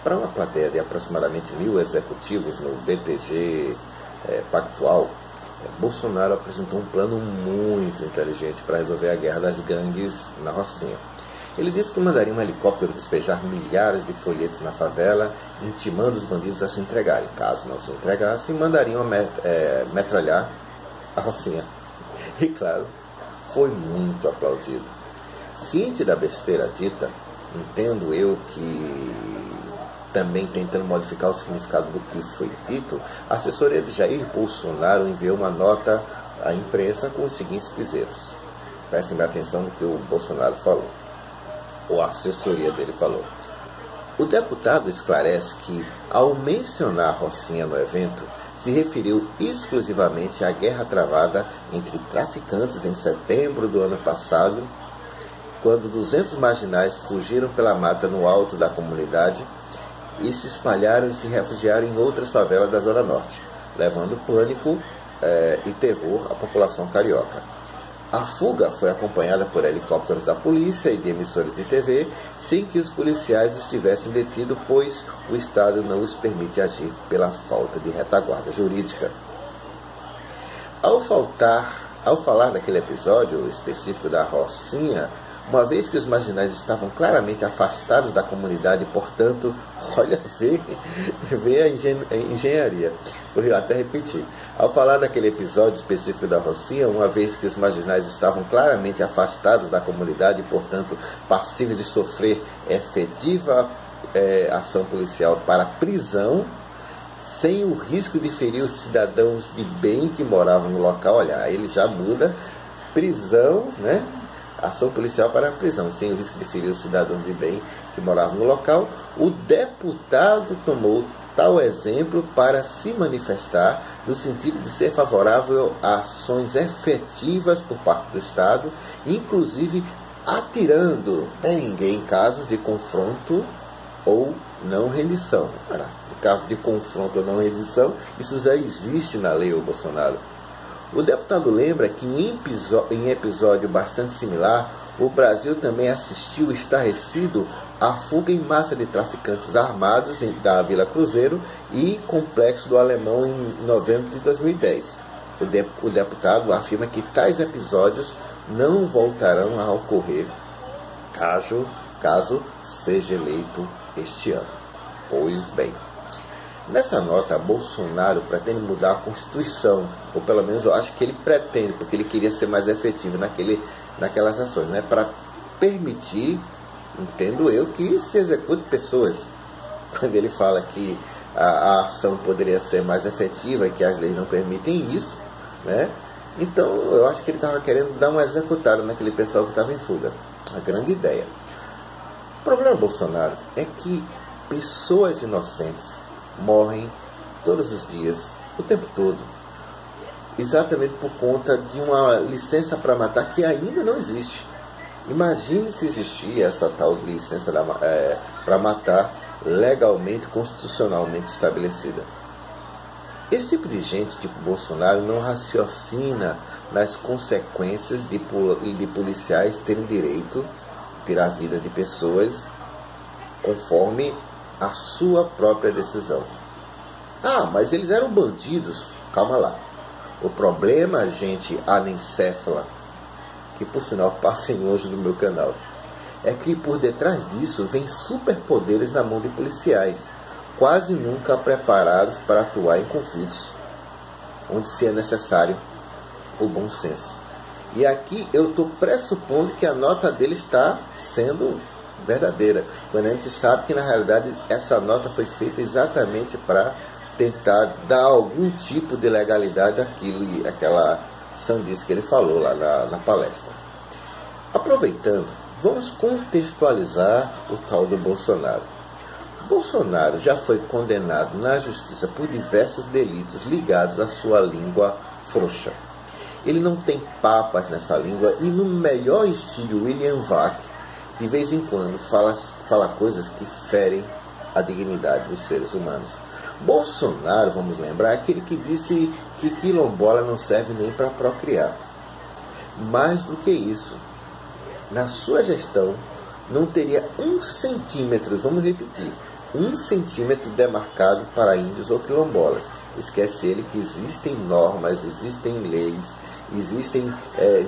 Para uma plateia de aproximadamente 1.000 executivos no BTG Pactual, Bolsonaro apresentou um plano muito inteligente para resolver a guerra das gangues na Rocinha. Ele disse que mandaria um helicóptero despejar milhares de folhetos na favela, intimando os bandidos a se entregarem. Caso não se entregassem, mandariam metralhar a Rocinha. E claro, foi muito aplaudido. Ciente da besteira dita, entendo eu que também tentando modificar o significado do que foi dito, a assessoria de Jair Bolsonaro enviou uma nota à imprensa com os seguintes dizeres. Prestem atenção no que o Bolsonaro falou, ou a assessoria dele falou. O deputado esclarece que, ao mencionar Rocinha no evento, se referiu exclusivamente à guerra travada entre traficantes em setembro do ano passado, quando 200 marginais fugiram pela mata no alto da comunidade e se espalharam e se refugiaram em outras favelas da Zona Norte, levando pânico e terror à população carioca. A fuga foi acompanhada por helicópteros da polícia e de emissores de TV, sem que os policiais os tivessem detido, pois o Estado não os permite agir pela falta de retaguarda jurídica. Ao falar daquele episódio específico da Rocinha, uma vez que os marginais estavam claramente afastados da comunidade, portanto, olha, vê a engenharia. Vou até repetir. Ao falar daquele episódio específico da Rocinha, uma vez que os marginais estavam claramente afastados da comunidade e, portanto, passíveis de sofrer efetiva ação policial para prisão, sem o risco de ferir os cidadãos de bem que moravam no local, olha, aí ele já muda, prisão, né? Ação policial para a prisão, sem o risco de ferir os cidadãos de bem que moravam no local, o deputado tomou tal exemplo para se manifestar no sentido de ser favorável a ações efetivas por parte do Estado, inclusive atirando em casos de confronto ou não rendição. No caso de confronto ou não rendição, isso já existe na lei, o Bolsonaro. O deputado lembra que em episódio bastante similar, o Brasil também assistiu estarrecido à fuga em massa de traficantes armados da Vila Cruzeiro e Complexo do Alemão em novembro de 2010. O deputado afirma que tais episódios não voltarão a ocorrer caso seja eleito este ano. Pois bem, nessa nota, Bolsonaro pretende mudar a Constituição, ou pelo menos eu acho que ele pretende, porque ele queria ser mais efetivo naquelas ações, né, para permitir, entendo eu, que se execute pessoas. Quando ele fala que a ação poderia ser mais efetiva e que as leis não permitem isso, né, então eu acho que ele estava querendo dar uma executada naquele pessoal que estava em fuga. A grande ideia. O problema do Bolsonaro é que pessoas inocentes morrem todos os dias, o tempo todo, exatamente por conta de uma licença para matar que ainda não existe. Imagine se existir essa tal de licença para matar legalmente, constitucionalmente estabelecida. Esse tipo de gente, tipo Bolsonaro, não raciocina nas consequências de policiais terem direito de tirar a vida de pessoas conforme a sua própria decisão. Ah, mas eles eram bandidos. Calma lá. O problema, gente anencéfala, que por sinal passem longe do meu canal, é que por detrás disso vem superpoderes na mão de policiais, quase nunca preparados para atuar em conflitos, onde se é necessário o bom senso. E aqui eu estou pressupondo que a nota dele está sendo verdadeira, quando a gente sabe que na realidade essa nota foi feita exatamente para tentar dar algum tipo de legalidade àquilo e aquela sandice que ele falou lá na palestra. Aproveitando, vamos contextualizar o tal do Bolsonaro. Bolsonaro já foi condenado na justiça por diversos delitos ligados à sua língua frouxa. Ele não tem papas nessa língua e, no melhor estilo William Vac, de vez em quando fala coisas que ferem a dignidade dos seres humanos. Bolsonaro, vamos lembrar, é aquele que disse que quilombola não serve nem para procriar. Mais do que isso, na sua gestão não teria 1 centímetro, vamos repetir, 1 centímetro demarcado para índios ou quilombolas. Esquece ele que existem normas, existem leis, existem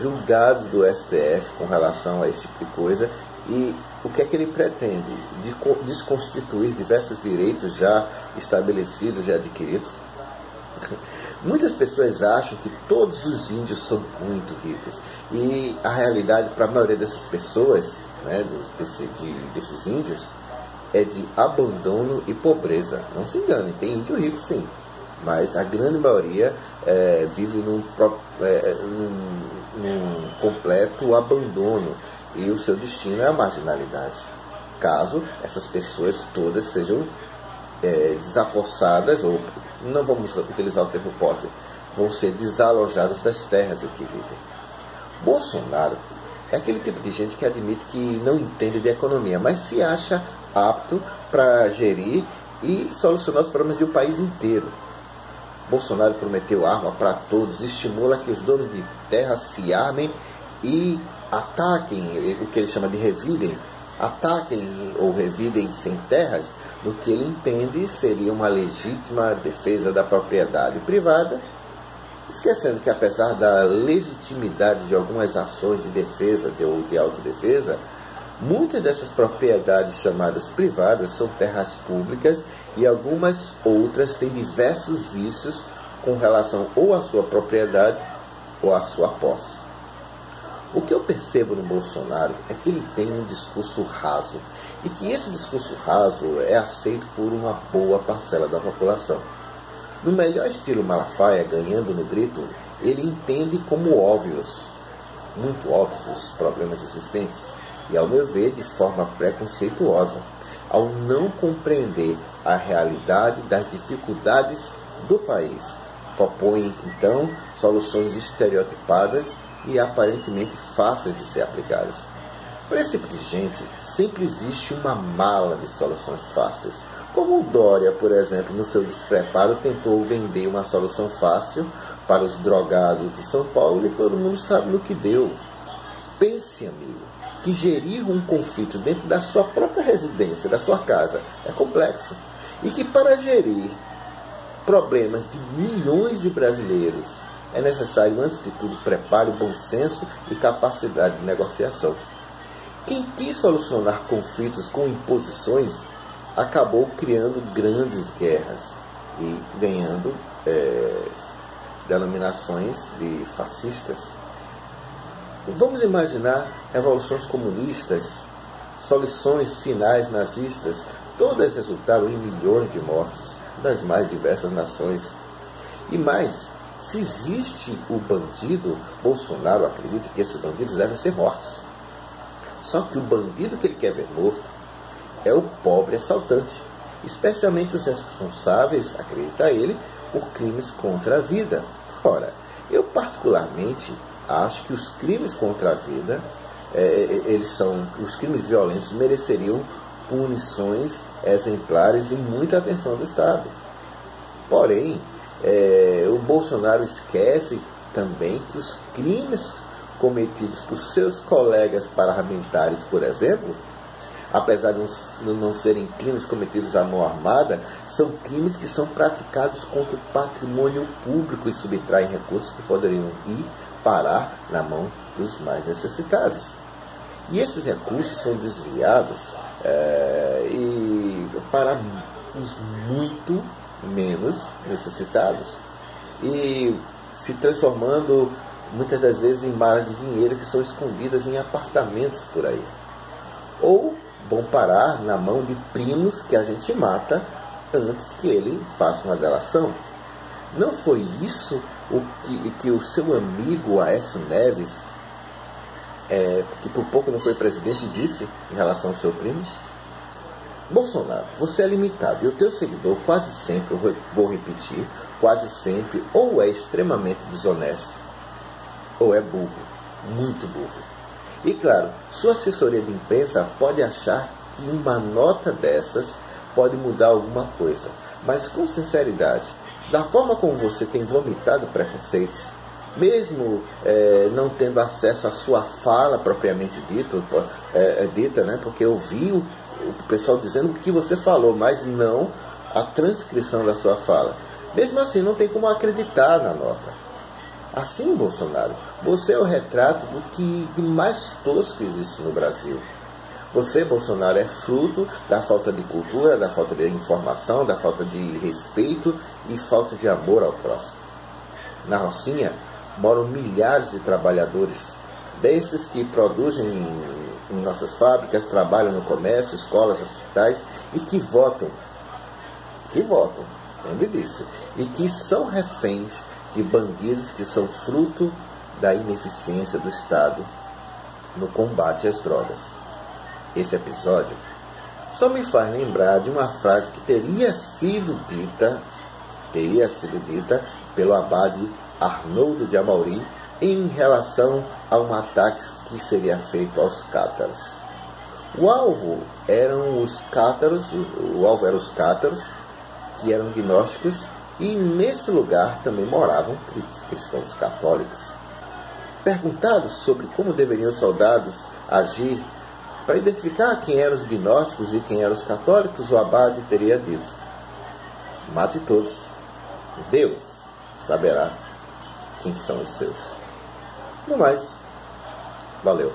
julgados do STF com relação a esse tipo de coisa. E o que é que ele pretende? Desconstituir diversos direitos já estabelecidos e adquiridos. Muitas pessoas acham que todos os índios são muito ricos. E a realidade para a maioria dessas pessoas, né, desses índios, é de abandono e pobreza. Não se engane, tem índio rico sim, mas a grande maioria vive num completo abandono, e o seu destino é a marginalidade, caso essas pessoas todas sejam desapossadas, ou não vamos utilizar o termo posse, vão ser desalojadas das terras em que vivem. Bolsonaro é aquele tipo de gente que admite que não entende de economia, mas se acha apto para gerir e solucionar os problemas de um país inteiro. Bolsonaro prometeu arma para todos, estimula que os donos de terra se armem e ataquem, o que ele chama de revidem, ataquem ou revidem sem terras, no que ele entende seria uma legítima defesa da propriedade privada, esquecendo que apesar da legitimidade de algumas ações de defesa ou de autodefesa, muitas dessas propriedades chamadas privadas são terras públicas e algumas outras têm diversos vícios com relação ou à sua propriedade ou à sua posse. O que eu percebo no Bolsonaro é que ele tem um discurso raso e que esse discurso raso é aceito por uma boa parcela da população. No melhor estilo Malafaia, ganhando no grito, ele entende como óbvios, muito óbvios, os problemas existentes e, ao meu ver, de forma preconceituosa, ao não compreender a realidade das dificuldades do país. Propõe, então, soluções estereotipadas e aparentemente fáceis de ser aplicadas. Para esse tipo de gente, sempre existe uma mala de soluções fáceis. Como o Dória, por exemplo, no seu despreparo, tentou vender uma solução fácil para os drogados de São Paulo e todo mundo sabe no que deu. Pense, amigo, que gerir um conflito dentro da sua própria residência, da sua casa, é complexo. E que para gerir problemas de milhões de brasileiros é necessário, antes de tudo, preparo, bom senso e capacidade de negociação. Quem quis solucionar conflitos com imposições acabou criando grandes guerras e ganhando denominações de fascistas. Vamos imaginar revoluções comunistas, soluções finais nazistas, todas resultaram em milhões de mortos das mais diversas nações. E mais, se existe o bandido, Bolsonaro acredita que esses bandidos devem ser mortos. Só que o bandido que ele quer ver morto é o pobre assaltante, especialmente os responsáveis, acredita ele, por crimes contra a vida. Ora, eu particularmente acho que os crimes contra a vida, os crimes violentos mereceriam punições exemplares e muita atenção do Estado. Porém, o Bolsonaro esquece também que os crimes cometidos por seus colegas parlamentares, por exemplo, apesar de não serem crimes cometidos à mão armada, são crimes que são praticados contra o patrimônio público e subtraem recursos que poderiam ir parar na mão dos mais necessitados. E esses recursos são desviados para os muito menos necessitados e se transformando muitas das vezes em malas de dinheiro que são escondidas em apartamentos por aí, ou vão parar na mão de primos que a gente mata antes que ele faça uma delação. Não foi isso o que o seu amigo Aécio Neves, que por pouco não foi presidente, disse em relação ao seu primo? Bolsonaro, você é limitado e o teu seguidor quase sempre, eu vou repetir, quase sempre ou é extremamente desonesto ou é burro, muito burro. E claro, sua assessoria de imprensa pode achar que uma nota dessas pode mudar alguma coisa, mas com sinceridade, da forma como você tem vomitado preconceitos, mesmo não tendo acesso à sua fala propriamente dita, né, porque eu vi o pessoal dizendo o que você falou, mas não a transcrição da sua fala. Mesmo assim, não tem como acreditar na nota. Assim, Bolsonaro, você é o retrato do que de mais tosco existe no Brasil. Você, Bolsonaro, é fruto da falta de cultura, da falta de informação, da falta de respeito e falta de amor ao próximo. Na Rocinha moram milhares de trabalhadores, desses que produzem em nossas fábricas, trabalham no comércio, escolas, hospitais e que votam, lembre disso, e que são reféns de bandidos que são fruto da ineficiência do Estado no combate às drogas. Esse episódio só me faz lembrar de uma frase que teria sido dita pelo abade Arnoldo de Amaury em relação a um ataque que seria feito aos cátaros. O alvo eram os cátaros, que eram gnósticos, e nesse lugar também moravam cristãos católicos. Perguntados sobre como deveriam os soldados agir para identificar quem eram os gnósticos e quem eram os católicos, o abade teria dito: mate todos, Deus saberá quem são os seus. No mais, valeu.